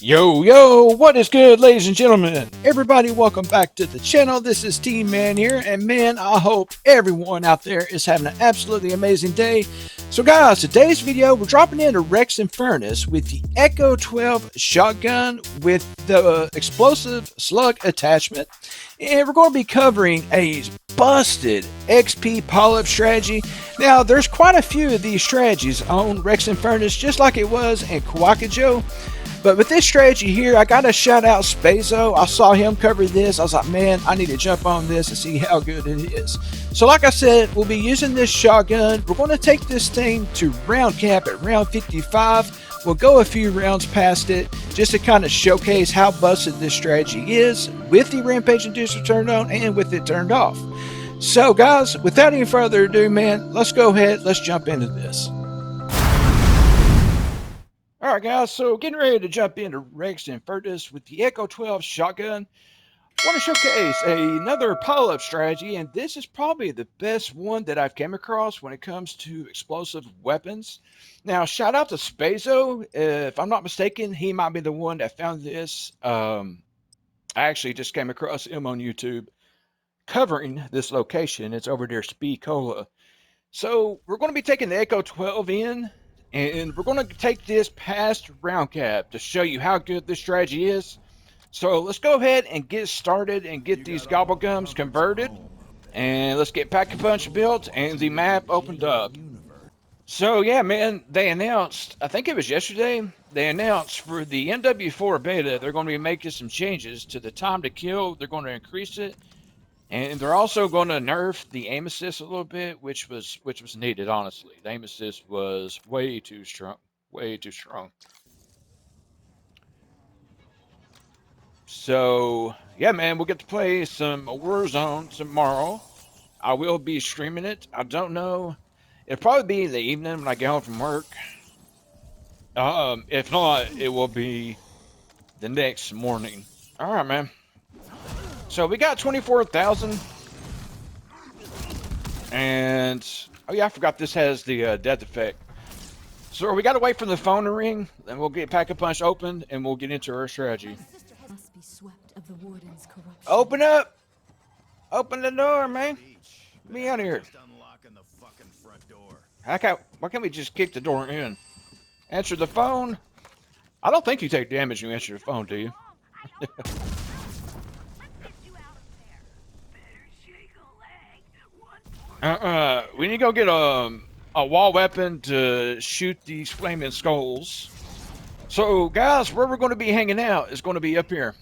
Yo, what is good, ladies and gentlemen? Everybody, welcome back to the channel. This is T-Man here, and man, I hope everyone out there is having an absolutely amazing day. So guys, today's video, we're dropping into Rex and Furnace with the Echo 12 shotgun with the explosive slug attachment. And we're going to be covering a busted XP polyp strategy. Now, there's quite a few of these strategies on Rex and Furnace, just like it was in Kawakajo. But with this strategy here, I gotta shout out Spazo. I saw him cover this. I was like, man, I need to jump on this and see how good it is. So like I said, we'll be using this shotgun. We're going to take this thing to round cap at round 55. We'll go a few rounds past it just to kind of showcase how busted this strategy is with the Rampage Inducer turned on and with it turned off. So guys, without any further ado, man, let's go ahead. Let's jump into this. Alright guys, so getting ready to jump into Rex and Furnace with the Echo 12 shotgun. I want to showcase another polyp strategy, and this is probably the best one that I've came across when it comes to explosive weapons. Now, shout out to Spazo. If I'm not mistaken, he might be the one that found this. I actually just came across him on YouTube covering this location. It's over there, Speed Cola. So we're going to be taking the Echo 12 in, and we're going to take this past round cap to show you how good this strategy is. So let's go ahead and get started and get these gobblegums converted. And let's get Pack-a-Punch built and the map opened up. So yeah, man, they announced, I think it was yesterday, they announced for the MW4 beta, they're going to be making some changes to the time to kill. They're going to increase it. And they're also going to nerf the aim assist a little bit, which was needed, honestly. The aim assist was way too strong, way too strong. So yeah, man, we'll get to play some Warzone tomorrow. I will be streaming it. I don't know. It'll probably be in the evening when I get home from work. If not, it will be the next morning. All right, man. So we got 24,000. And, oh yeah, I forgot this has the death effect. So we got to wait for the phone to ring, then we'll get Pack-a-Punch opened, and we'll get into our strategy. Open up! Open the door, man. Get me out of here. Why can't we just kick the door in? Answer the phone? I don't think you take damage when you answer the phone, do you? We need to go get a wall weapon to shoot these flaming skulls. So, guys, where we're going to be hanging out is going to be up here.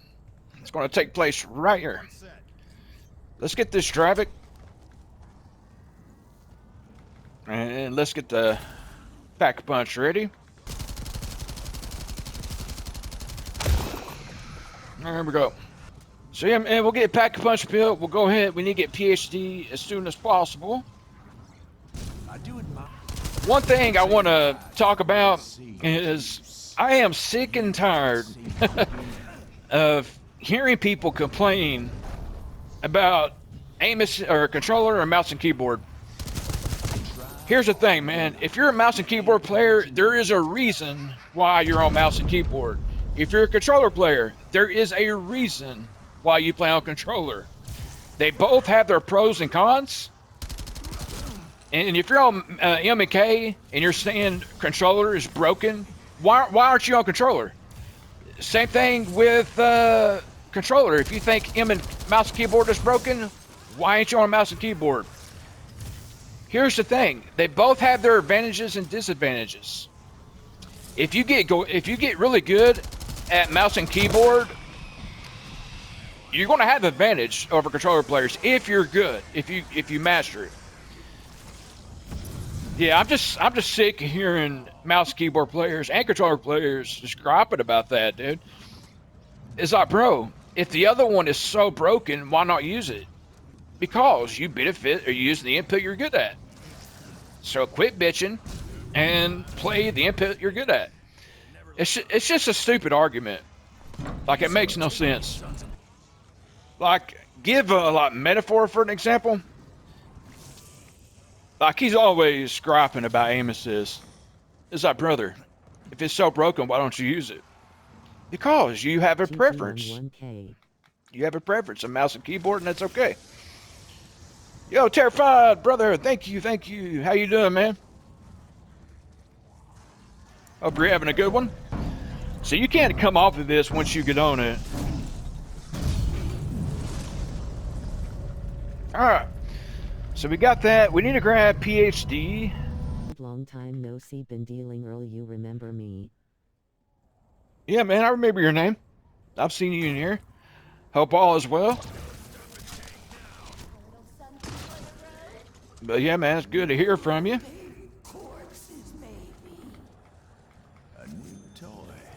It's going to take place right here. Let's get this Dravik. And let's get the Pack-a-Punch ready. There we go. So yeah, man, we'll get Pack-a-Punch built. We'll go ahead. We need to get PhD as soon as possible. One thing I want to talk about is I am sick and tired of hearing people complain about aim or controller or mouse and keyboard. Here's the thing, man. If you're a mouse and keyboard player, there is a reason why you're on mouse and keyboard. If you're a controller player, there is a reason why you play on controller. They both have their pros and cons. And if you're on M and K and you're saying controller is broken, why aren't you on controller? Same thing with controller. If you think mouse and keyboard is broken, why ain't you on mouse and keyboard? Here's the thing: they both have their advantages and disadvantages. If you get really good at mouse and keyboard, you're going to have an advantage over controller players if you're good, if you master it. Yeah, I'm just sick of hearing mouse and keyboard players and controller players just griping about that, dude. It's like, bro, if the other one is so broken, why not use it? Because you benefit or use the input you're good at. So quit bitching and play the input you're good at. It's just a stupid argument. Like, it makes no sense. Like, give a metaphor for an example. Like, he's always griping about aim assist. It's like, brother, if it's so broken, why don't you use it? Because you have a preference. 1K. You have a preference, a mouse and keyboard, and that's okay. Yo, Terrified, brother, thank you, thank you. How you doing, man? Hope you're having a good one. So you can't come off of this once you get on it. Alright. So we got that. We need to grab PhD. Long time no see, been dealing Earl, you remember me? Yeah, man, I remember your name. I've seen you in here. Hope all is well. But yeah, man, it's good to hear from you.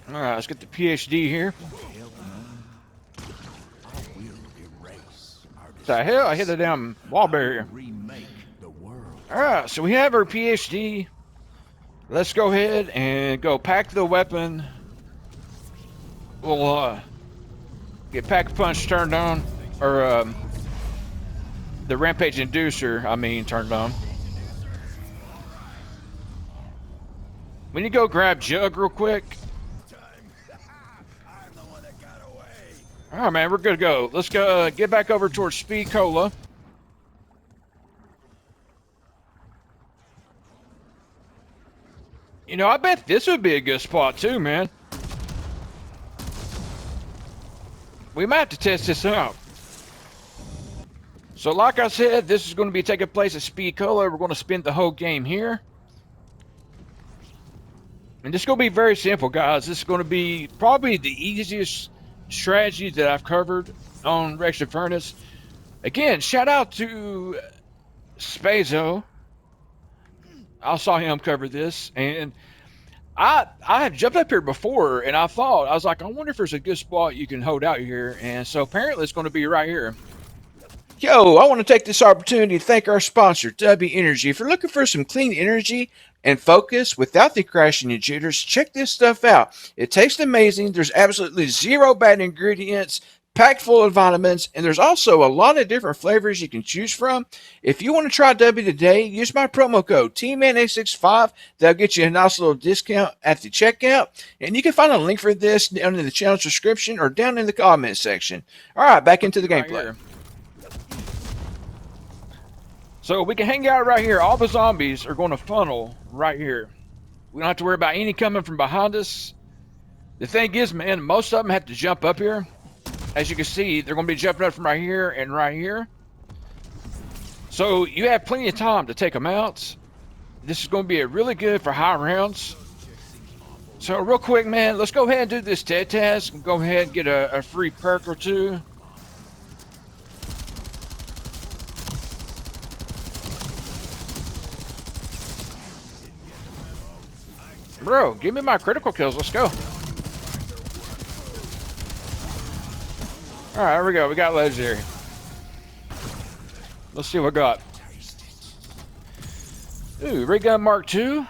Alright, let's get the PhD here. What the hell? I hit a damn wall barrier. Alright, so we have our PhD. Let's go ahead and go pack the weapon. We'll get Pack-a-Punch turned on. Or the Rampage Inducer, I mean, turned on. We need to go grab Jug real quick. Alright, man, we're good to go. Let's go get back over towards Speed Cola. You know, I bet this would be a good spot too, man. We might have to test this out. So like I said, this is going to be taking place at Speed Cola. We're going to spend the whole game here. And this is going to be very simple, guys. This is going to be probably the easiest strategy that I've covered on Rex Furnace. Again, shout out to Spazo. I saw him cover this, and I have jumped up here before, and I was like, I wonder if there's a good spot you can hold out here, and so apparently it's going to be right here. Yo, I want to take this opportunity to thank our sponsor, W Energy. If you're looking for some clean energy and focus without the crashing and jitters, check this stuff out. It tastes amazing. There's absolutely zero bad ingredients, packed full of vitamins, and there's also a lot of different flavors you can choose from. If you want to try W today, use my promo code TMAN865. That'll get you a nice little discount at the checkout. And you can find a link for this down in the channel description or down in the comment section. All right, back into the gameplay. So we can hang out right here. All the zombies are going to funnel right here. We don't have to worry about any coming from behind us. The thing is, man, most of them have to jump up here. As you can see, they're going to be jumping up from right here and right here. So you have plenty of time to take them out. This is going to be really good for high rounds. So real quick, man, let's go ahead and do this TED task. Go ahead and get a free perk or two. Bro, give me my critical kills. Let's go. Alright, here we go. We got legendary. Let's see what we got. Ooh, ray gun Mark II.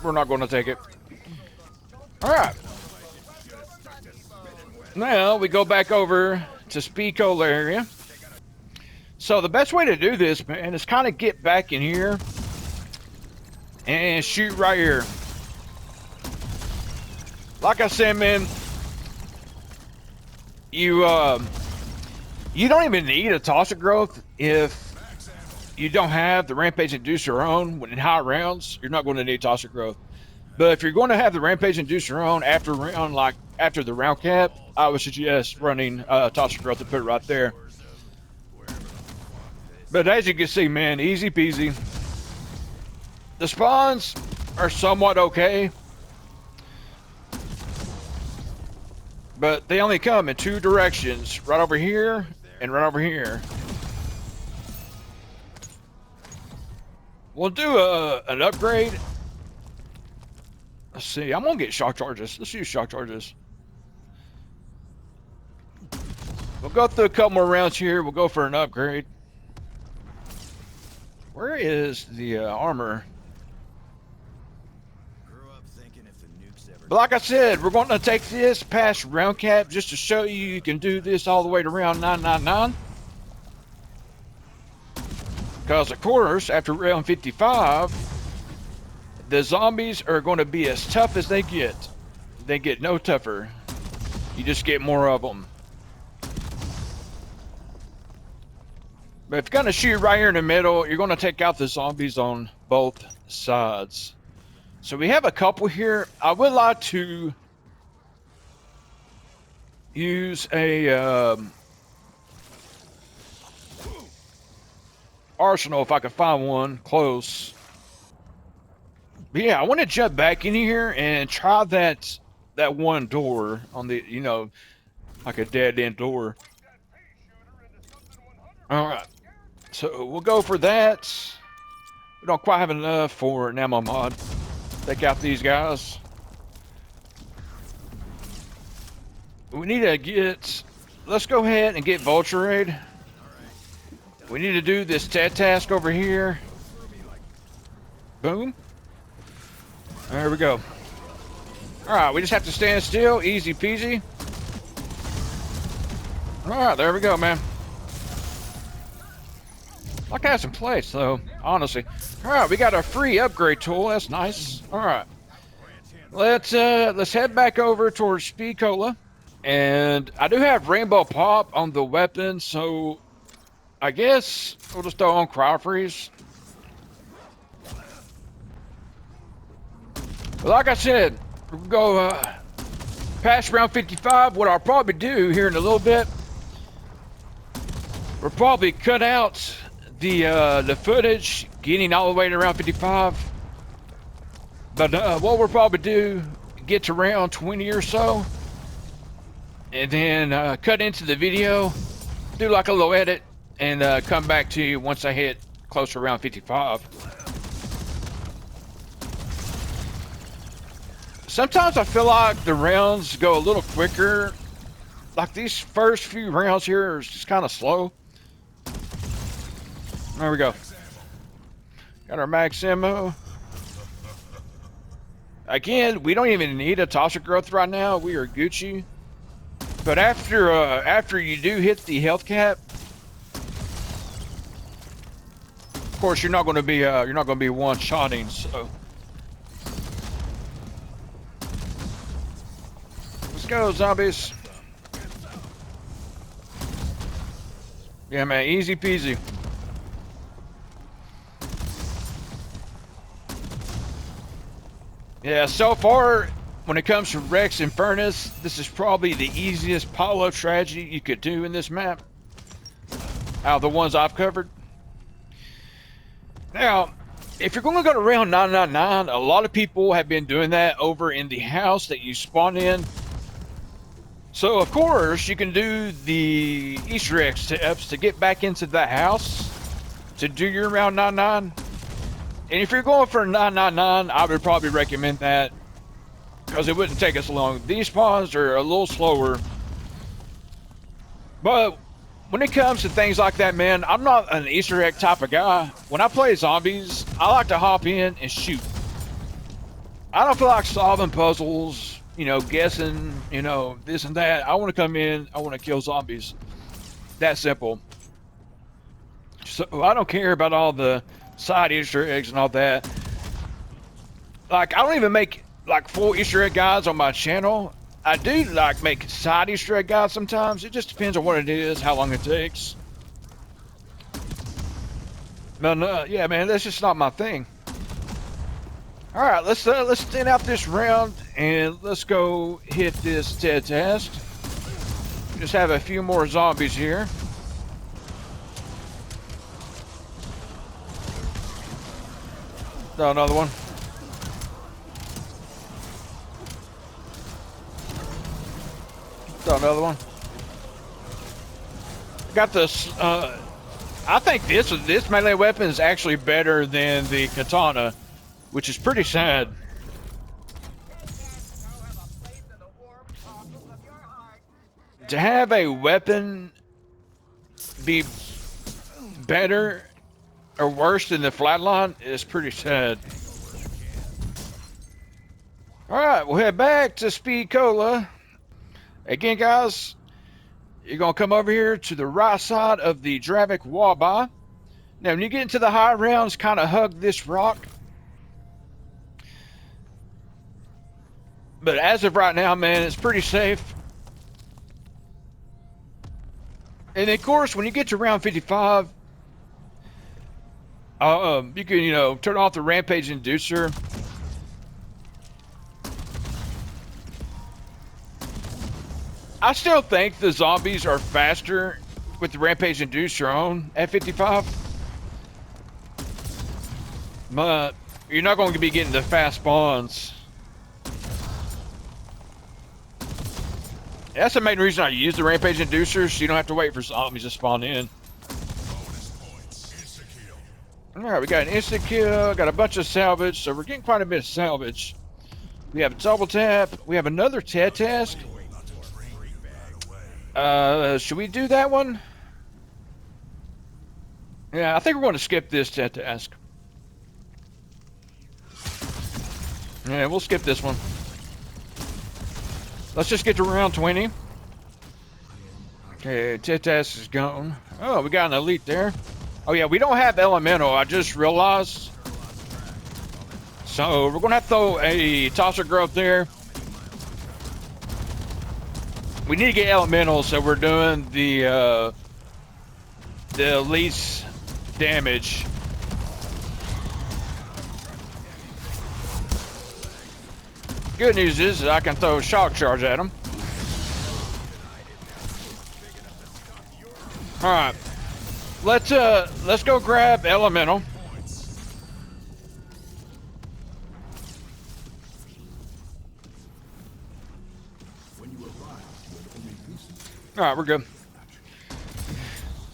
We're not going to take it. Alright. Now we go back over to Speed Cola area. So the best way to do this, man, is kind of get back in here and shoot right here. Like I said, man, you don't even need a tosser growth if you don't have the Rampage Inducer on. When in high rounds, you're not going to need tosser growth. But if you're going to have the Rampage Inducer on after round, like after the round cap, I would suggest running tosser growth to put it right there. But as you can see, man, easy peasy. The spawns are somewhat okay, but they only come in two directions, right over here and right over here. We'll do an upgrade. Let's see, I'm gonna get shock charges. Let's use shock charges. We'll go through a couple more rounds here. We'll go for an upgrade. Where is the armor? But like I said, we're going to take this past round cap just to show you can do this all the way to round 999. Because of course, after round 55, the zombies are going to be as tough as they get. they get no tougher. You just get more of them. But if you're gonna shoot right here in the middle, you're gonna take out the zombies on both sides. So we have a couple here. I would like to use a arsenal if I can find one close. But yeah, I want to jump back in here and try that one door on the, you know, like a dead end door. All right, so we'll go for that. We don't quite have enough for an ammo mod. Take out these guys. We need to get. Let's go ahead and get Vulture Raid. We need to do this task over here. Boom. There we go. Alright, we just have to stand still. Easy peasy. Alright, there we go, man. Like I have some place, though, honestly. Alright, we got a free upgrade tool. That's nice. Alright. Let's head back over towards Speed Cola. And I do have Rainbow Pop on the weapon, so I guess we'll just throw on Cryo Freeze. But like I said, we'll go past round 55. What I'll probably do here in a little bit, we'll probably cut out the footage getting all the way to round 55. But what we'll probably do, get to round 20 or so, and then cut into the video, do like a little edit, and come back to you once I hit close to round 55. Sometimes I feel like the rounds go a little quicker. Like these first few rounds here are just kind of slow. There we go. Got our max ammo. Again, we don't even need a toxic growth right now. We are Gucci. But after you do hit the health cap, of course you're not going to be one-shotting. So let's go, zombies. Yeah, man, easy peasy. Yeah, so far, when it comes to Rex and Furnace, this is probably the easiest pile-up strategy you could do in this map, out of the ones I've covered. Now, if you're going to go to round 999, a lot of people have been doing that over in the house that you spawn in. So, of course, you can do the Easter egg steps to get back into that house to do your round 99. And if you're going for a 999, I would probably recommend that, because it wouldn't take us long. These spawns are a little slower. But when it comes to things like that, man, I'm not an Easter egg type of guy. When I play zombies, I like to hop in and shoot. I don't feel like solving puzzles, you know, guessing, you know, this and that. I want to come in, I want to kill zombies. That simple. So I don't care about all the side Easter eggs and all that. Like, I don't even make like full Easter egg guides on my channel. I do like make side Easter egg guides sometimes. It just depends on what it is, how long it takes. But yeah, man, that's just not my thing. All right, let's stand out this round and let's go hit this task. Just have a few more zombies here. Got another one. Got another one. Got this. I think this melee weapon is actually better than the katana, which is pretty sad. To have a weapon be better or worse than the flatline is pretty sad. Alright, we'll head back to Speed Cola. Again, guys, you're going to come over here to the right side of the Dravik Wallby. Now, when you get into the high rounds, kind of hug this rock. But as of right now, man, it's pretty safe. And of course, when you get to round 55, you can, turn off the rampage inducer. I still think the zombies are faster with the rampage inducer on at 55. But you're not going to be getting the fast spawns. That's the main reason I use the rampage inducers, so you don't have to wait for zombies to spawn in. Alright, we got an instant kill, got a bunch of salvage, so we're getting quite a bit of salvage. We have a double tap, we have another TED task. Should we do that one? Yeah, I think we're going to skip this TED task. Yeah, we'll skip this one. Let's just get to round 20. Okay, TED task is gone. Oh, we got an elite there. Oh yeah, we don't have elemental, I just realized. So we're gonna have to throw a tosser growth there. We need to get elemental, so we're doing the least damage. Good news is I can throw a shock charge at them. All right, let's go grab elemental. All right, we're good.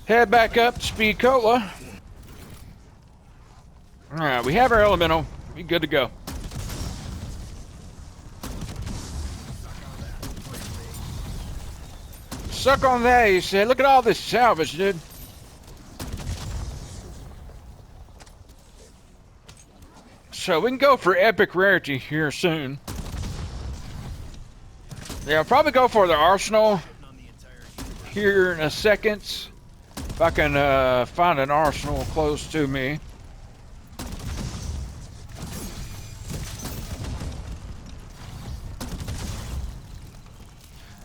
Head back up to Speed Cola. All right, we have our elemental. Be good to go. Suck on that, he said. Look at all this salvage, dude. So we can go for epic rarity here soon. Yeah, I'll probably go for the arsenal here in a second. If I can find an arsenal close to me.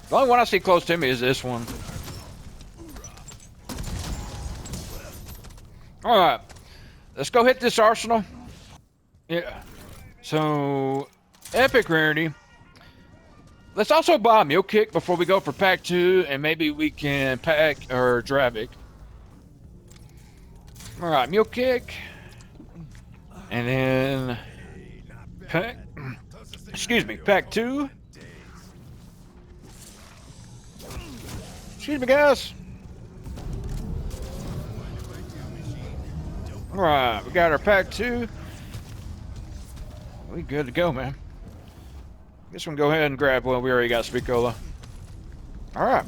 The only one I see close to me is this one. Alright. Let's go hit this arsenal. Yeah. So, epic rarity. Let's also buy a meal kick before we go for pack 2, and maybe we can pack or Dravik. Alright, meal kick. And then pack, excuse me, pack 2. Excuse me, guys. Alright, we got our pack 2. We good to go, man. Guess we can go ahead and grab one. We already got Spicola. Alright.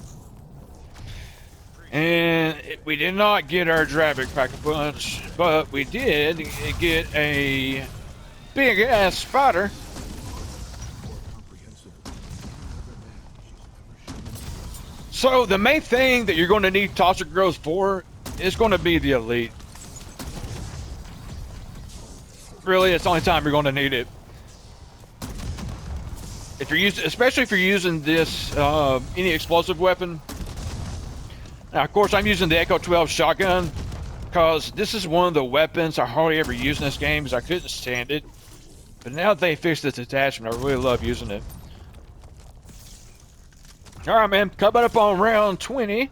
And we did not get our Dravik Pack-a-Punch, but we did get a big-ass spider. So the main thing that you're going to need Tosser Growth for is going to be the elite. Really, it's the only time you're going to need it. If you're using, especially if you're using this any explosive weapon. Now, of course, I'm using the Echo 12 shotgun because this is one of the weapons I hardly ever use in this game because I couldn't stand it. But now that they fixed this attachment, I really love using it. Alright, man, coming up on round 20.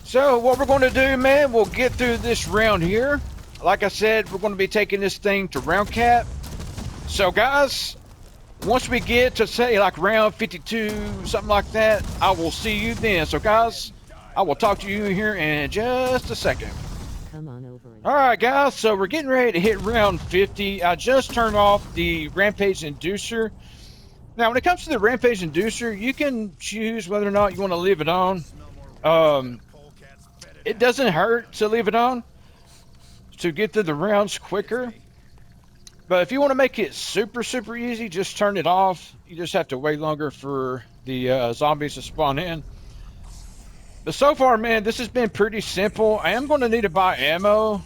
So, what we're going to do, man, we'll get through this round here. Like I said, we're going to be taking this thing to round cap. So, guys, once we get to, say, like round 52, something like that, I will see you then. So, guys, I will talk to you here in just a second. Come on over. Alright, guys, so we're getting ready to hit round 50. I just turned off the Rampage Inducer. Now, when it comes to the Rampage Inducer, you can choose whether or not you want to leave it on. It doesn't hurt to leave it on to get through the rounds quicker. But if you want to make it super, super easy, just turn it off. You just have to wait longer for the zombies to spawn in. But so far, man, this has been pretty simple. I am going to need to buy ammo.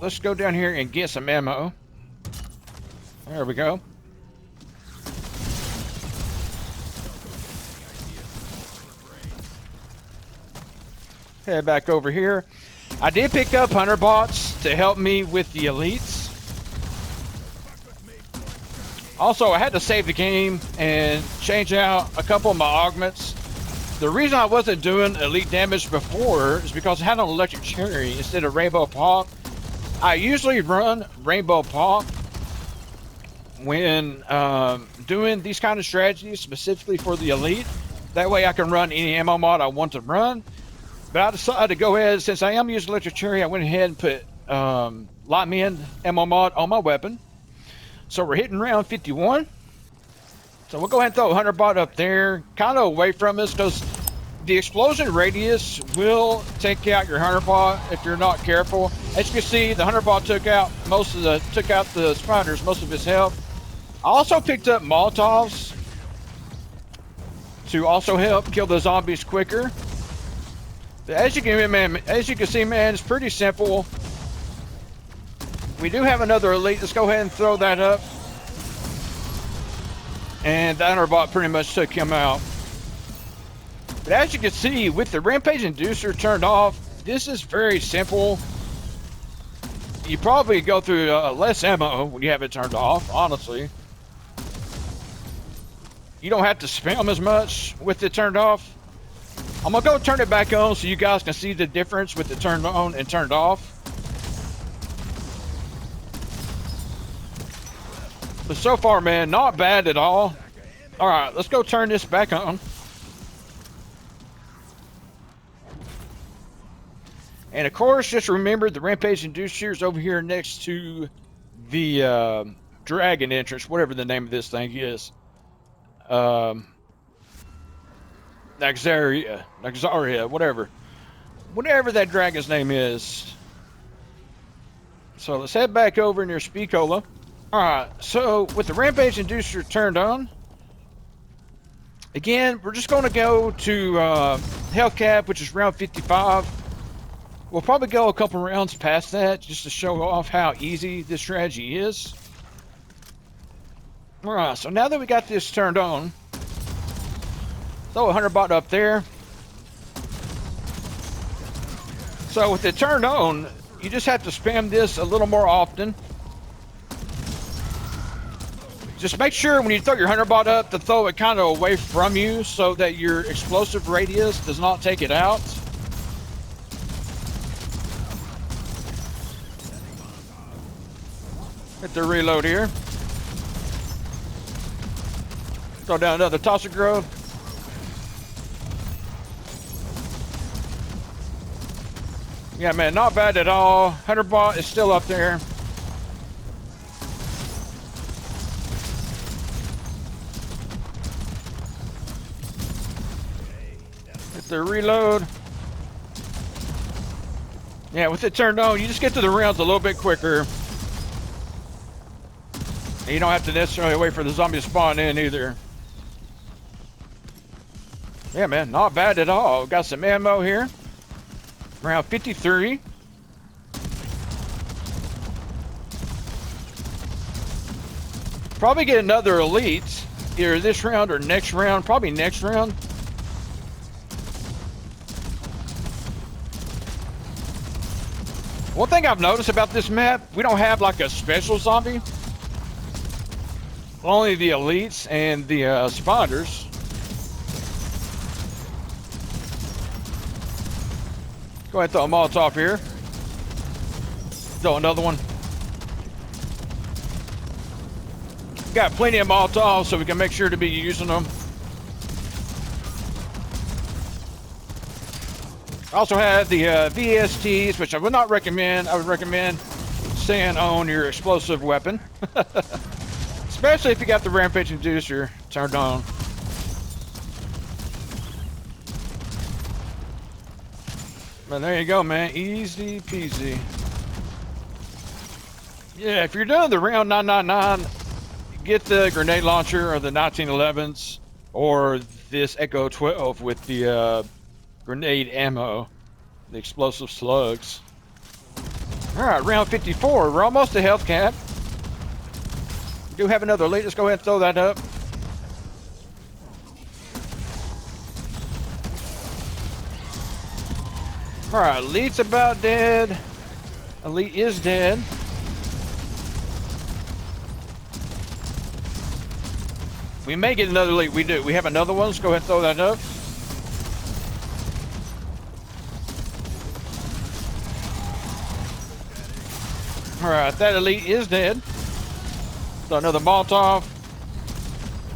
Let's go down here and get some ammo. There we go. Head back over here. I did pick up hunter bots to help me with the elites. Also, I had to save the game and change out a couple of my augments. The reason I wasn't doing elite damage before is because I had an electric cherry instead of rainbow pop. I usually run rainbow pop when doing these kind of strategies, specifically for the elite. That way I can run any ammo mod I want to run. But I decided to go ahead, since I am using electric cherry, I went ahead and put light min ammo mod on my weapon. So we're hitting round 51. So we'll go ahead and throw a hunter bot up there, kind of away from us, because the explosion radius will take out your hunter bot if you're not careful. As you can see, the hunter bot took out the spiders, most of his health. I also picked up Molotovs to also help kill the zombies quicker. But as you can see, man, it's pretty simple. We do have another elite. Let's go ahead and throw that up. And the hunter bot pretty much took him out. But as you can see, with the rampage inducer turned off, this is very simple. You probably go through less ammo when you have it turned off, honestly. You don't have to spam as much with it turned off. I'm gonna go turn it back on so you guys can see the difference with it turned on and turned off. But so far, man, not bad at all. All right, let's go turn this back on. And of course, just remember the rampage inducer is over here next to the dragon entrance, whatever the name of this thing is. Naxaria, whatever that dragon's name is. So let's head back over near Spicola. Alright, so with the rampage inducer turned on, again, we're just going to go to health cap, which is round 55. We'll probably go a couple rounds past that just to show off how easy this strategy is. Alright, so now that we got this turned on, throw a hunter bot up there. So with it turned on, you just have to spam this a little more often. Just make sure when you throw your hunter bot up to throw it kind of away from you so that your explosive radius does not take it out. Hit the reload here. Throw down another tosser grove. Yeah, man, not bad at all. Hunter bot is still up there. Hit the reload. Yeah, with it turned on, you just get to the rounds a little bit quicker. And you don't have to necessarily wait for the zombie to spawn in either. Yeah, man, not bad at all. Got some ammo here. Round 53. Probably get another elite, either this round or next round. Probably next round. One thing I've noticed about this map, we don't have like a special zombie. Only the elites and the spiders. Go ahead and throw a Molotov here. Throw another one. Got plenty of Molotovs, so we can make sure to be using them. I also have the VSTs, which I would not recommend. I would recommend staying on your explosive weapon. Especially if you got the rampage inducer turned on. But there you go, man. Easy peasy. Yeah, if you're doing the round 999, get the grenade launcher or the 1911s or this Echo 12 with the grenade ammo, the explosive slugs. Alright, round 54. We're almost to health cap. We do have another elite. Let's go ahead and throw that up. Alright, Elite's about dead. Elite is dead. We may get another Elite. We do. We have another one. Let's go ahead and throw that up. Alright, that Elite is dead. So another Molotov.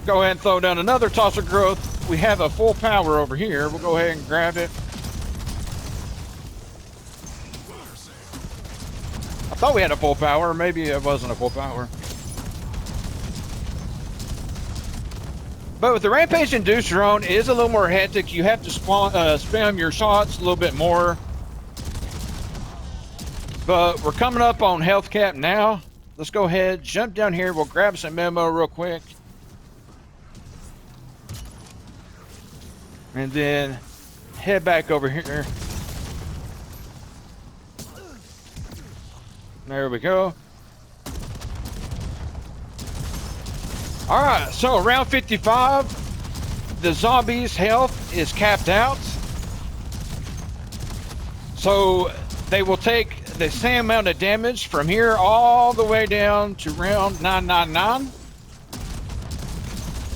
Go ahead and throw down another Toss of Growth. We have a full power over here. We'll go ahead and grab it. I thought we had a full power. Maybe it wasn't a full power. But with the Rampage Inducer on, it is a little more hectic. You have to spam your shots a little bit more. But we're coming up on health cap now. Let's go ahead, jump down here. We'll grab some ammo real quick. And then head back over here. There we go. All right, so round 55, the zombies' health is capped out. So they will take the same amount of damage from here all the way down to round 999.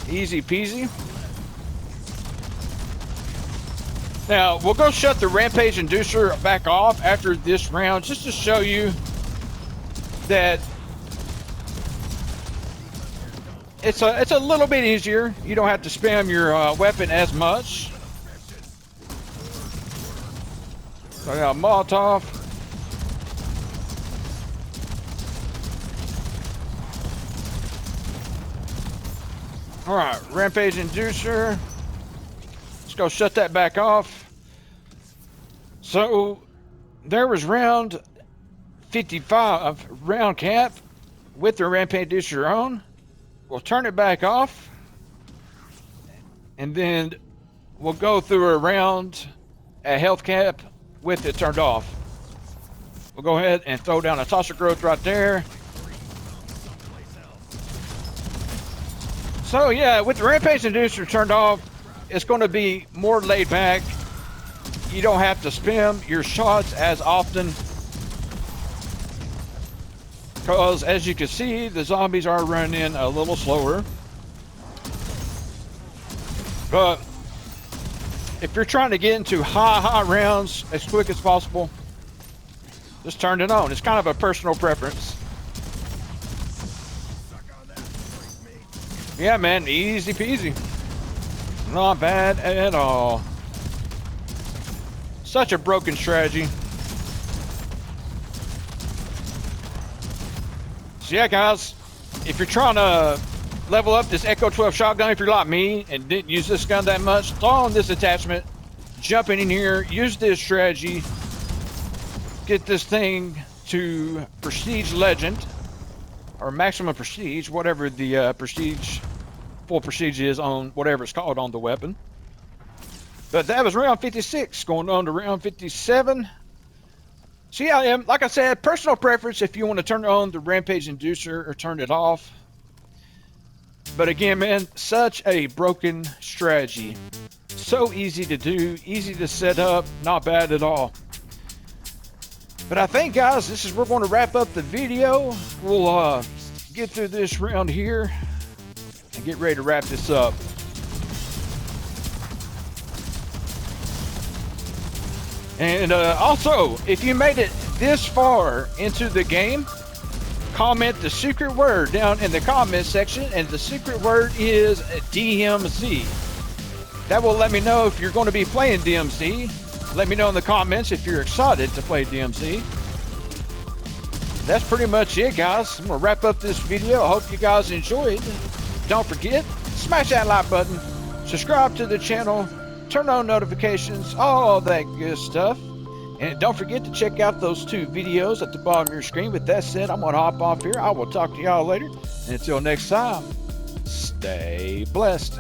Easy peasy. Now, we'll go shut the Rampage Inducer back off after this round just to show you that it's a little bit easier. You don't have to spam your weapon as much. So I got a Molotov. All right, Rampage Inducer. Let's go shut that back off. So there was round 55, round cap with the Rampage Inducer on. We'll turn it back off, and then we'll go through a round at health cap with it turned off. We'll go ahead and throw down a Toss of Growth right there. So yeah, with the Rampage Inducer turned off, it's going to be more laid back. You don't have to spam your shots as often. Because as you can see, the zombies are running in a little slower. But if you're trying to get into high rounds as quick as possible, just turn it on. It's kind of a personal preference. Yeah, man, easy peasy. Not bad at all. Such a broken strategy. So yeah, guys, if you're trying to level up this Echo 12 shotgun, if you're like me and didn't use this gun that much, throw on this attachment, jump in here, use this strategy, get this thing to Prestige Legend, or Maximum Prestige, whatever the full Prestige is on whatever it's called on the weapon. But that was round 56, going on to round 57. So yeah, like I said, personal preference if you want to turn on the Rampage Inducer or turn it off. But again, man, such a broken strategy. So easy to do, easy to set up, not bad at all. But I think, guys, this is where we're going to wrap up the video. We'll get through this round here and get ready to wrap this up. And also, if you made it this far into the game, comment the secret word down in the comment section, and the secret word is DMZ. That will let me know if you're going to be playing DMZ. Let me know in the comments if you're excited to play DMZ. That's pretty much it, guys. I'm going to wrap up this video. I hope you guys enjoyed. Don't forget, smash that like button, subscribe to the channel, turn on notifications, all that good stuff. And don't forget to check out those 2 videos at the bottom of your screen. With that said, I'm going to hop off here. I will talk to y'all later. And until next time, stay blessed.